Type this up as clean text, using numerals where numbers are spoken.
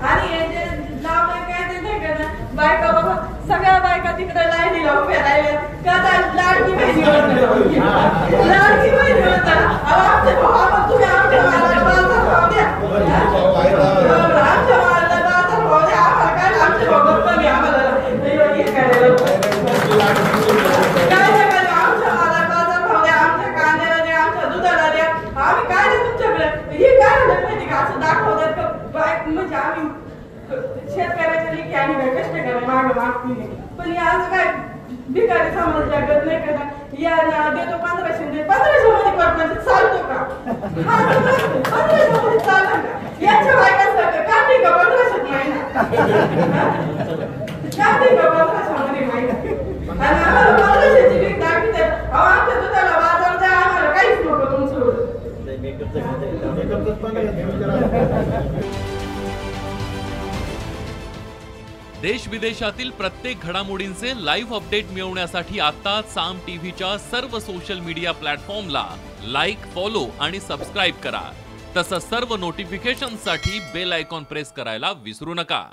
आणि हे जे लावलं काय ते नाही का ना बायका बाबा सगळ्या बायका तिकडे लाईनीला उभ्या राहिल्या का लाडकी बहिणी लाडकी बहिणी होता आमच्या भावा तुम्ही आमच्या मालाला बाजार भाव द्या आमच्या मालाला बाजार भाव द्या आम्हाला काय आमच्या भावात कमी आम्हाला हे करायला काय नाही आमच्या मालाला बाजार भाव द्या आमच्या कांद्याला द्या आमच्या दुधाला द्या आम्ही काय नाही तुमच्याकडे हे काय झालं माहिती का असं दाखवतात का बाईक म्हणजे आम्ही शेतकऱ्याच्या लेखी आणि कष्ट करा मागं मागतील पण आज काय भिकारी समाज जगत नाही का या देतो 1500 मध्ये कॉर्पोरेशन चालतो का 1500 मध्ये चालणार का याच्या बायकांसाठी काढते का 1500 महिना काढते का 1500 मध्ये महिना आणि आम्हाला 1500 ची वीक दाखवते आमच्या दुधाला बाजार द्या आम्हाला काहीच नको तुमचं देश विदेशातील प्रत्येक घडामोडींचे लाईव्ह अपडेट मिळवण्यासाठी आता साम टीव्हीच्या सर्व सोशल मीडिया प्लॅटफॉर्मला लाईक, फॉलो आणि सबस्क्राईब करा. तसंच सर्व नोटिफिकेशनसाठी बेल आयकॉन प्रेस करायला विसरू नका.